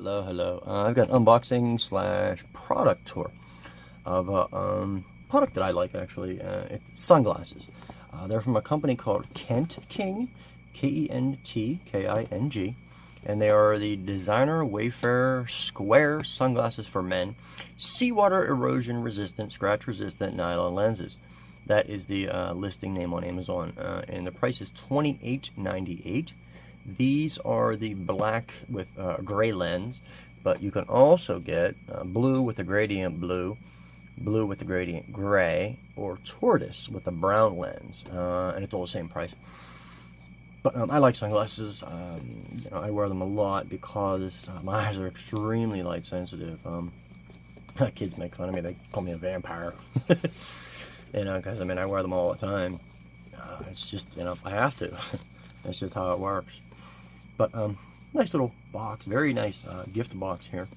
Hello. I've got an unboxing slash product tour of a product that I like actually. It's sunglasses. They're from a company called KENTKING, KENTKING, and they are the designer Wayfarer square sunglasses for men, seawater erosion resistant, scratch resistant nylon lenses. That is the listing name on Amazon, and the price is $28.98. These are the black with gray lens, but you can also get blue with the gradient blue, blue with the gradient gray, or tortoise with the brown lens, and it's all the same price. But I like sunglasses. I wear them a lot because my eyes are extremely light sensitive. Kids make fun of me; they call me a vampire. Because I wear them all the time. It's just, I have to. That's just how it works. But nice little box, very nice gift box here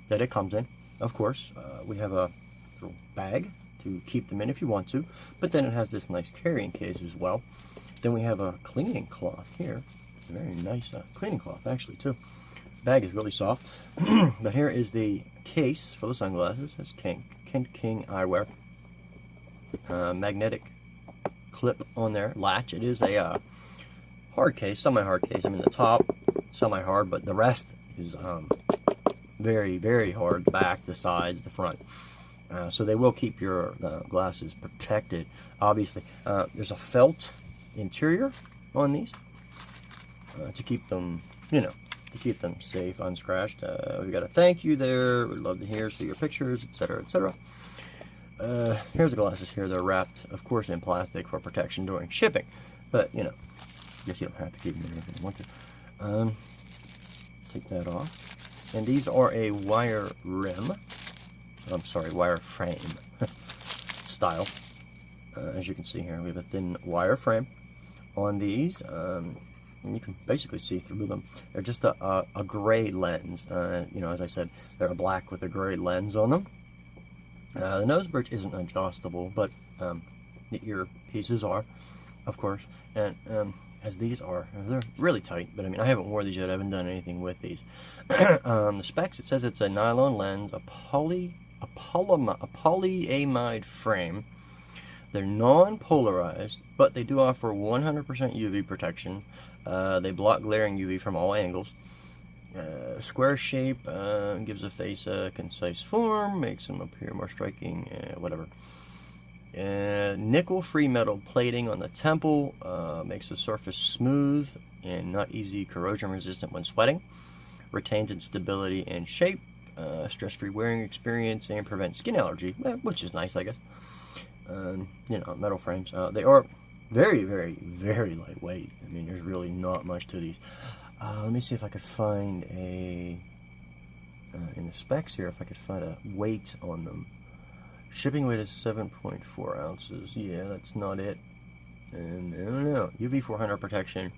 that it comes in. Of course, we have a little bag to keep them in if you want to, but then it has this nice carrying case as well. Then we have a cleaning cloth here. It's a very nice cleaning cloth actually too. The bag is really soft. But here is the case for the sunglasses. It's KENTKING eyewear. Magnetic clip on there, latch. It is a hard case, semi-hard case. The top semi-hard, but the rest is very, very hard. The back, the sides, the front. So they will keep your glasses protected. Obviously, there's a felt interior on these to keep them, to keep them safe, unscratched. We've got a thank you there. We'd love to hear, see your pictures, etc., etc. Here's the glasses here. They're wrapped, of course, in plastic for protection during shipping. But, I guess you don't have to keep them in if you want to. Take that off. And these are a wire rim. I'm sorry, wire frame style. As you can see here, we have a thin wire frame on these. And you can basically see through them. They're just a gray lens. As I said, they're a black with a gray lens on them. The nose bridge isn't adjustable, but the ear pieces are, of course. And as these are, they're really tight. But I haven't worn these yet. I haven't done anything with these. The specs, it says it's a nylon lens, a polyamide frame. They're non-polarized, but they do offer 100% UV protection. They block glaring UV from all angles. Square shape gives a face a concise form, makes them appear more striking, whatever. Nickel-free metal plating on the temple makes the surface smooth and not easy corrosion resistant when sweating. Retains its stability and shape, stress-free wearing experience, and prevents skin allergy, which is nice, I guess. Metal frames. They are very, very, very lightweight. There's really not much to these. Let me see if I could find in the specs here, if I could find a weight on them. Shipping weight is 7.4 ounces. Yeah, that's not it. And I don't know. UV 400 protection.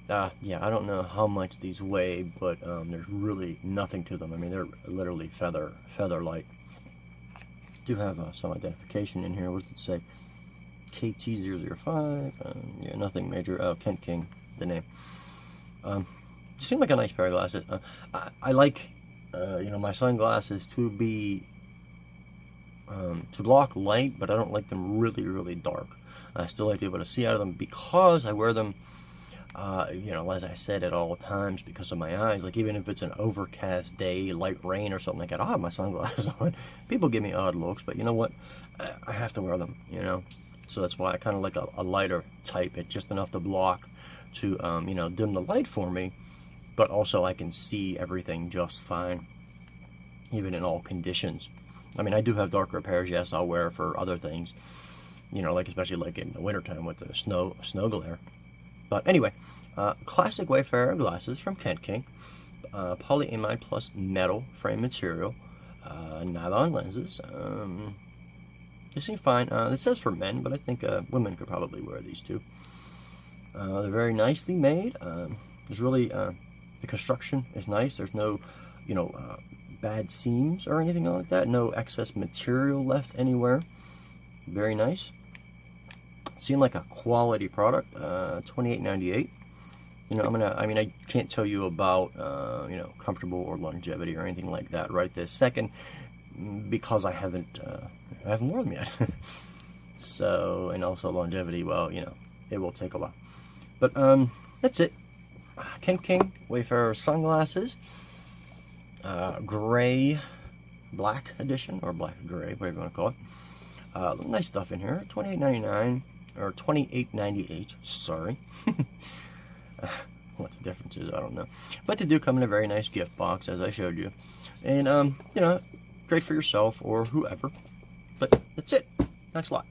Yeah, I don't know how much these weigh, but there's really nothing to them. They're literally feather light. Do have some identification in here. What does it say? KT005. Yeah, nothing major. Oh, KENTKING, the name. Seem like a nice pair of glasses. I like, my sunglasses to be to block light, but I don't like them really, really dark. I still like to be able to see out of them because I wear them, as I said, at all times because of my eyes. Like even if it's an overcast day, light rain or something like that, I'll have my sunglasses on. People give me odd looks, but you know what? I have to wear them. So that's why I kind of like a lighter type. It's just enough to block to dim the light for me, but also I can see everything just fine, even in all conditions. I do have darker pairs. Yes, I'll wear for other things, especially like in the wintertime with the snow glare. But anyway, classic Wayfarer glasses from KENTKING, polyamide plus metal frame material, nylon lenses. They seem fine. It says for men, but I think women could probably wear these too. They're very nicely made. There's really, the construction is nice. There's no, bad seams or anything like that. No excess material left anywhere. Very nice. Seemed like a quality product. $28.98. You know, I mean, I can't tell you about, you know, comfortable or longevity or anything like that right this second, because I haven't worn them yet. So, and also longevity, well, you know, it will take a while. But, that's it. KENTKING Wayfarer sunglasses, gray, black edition, or black gray, whatever you want to call it. Nice stuff in here. $28.99 or $28.98. Sorry. What the difference is, I don't know. But they do come in a very nice gift box, as I showed you. And, you know, great for yourself or whoever. But that's it. Thanks a lot.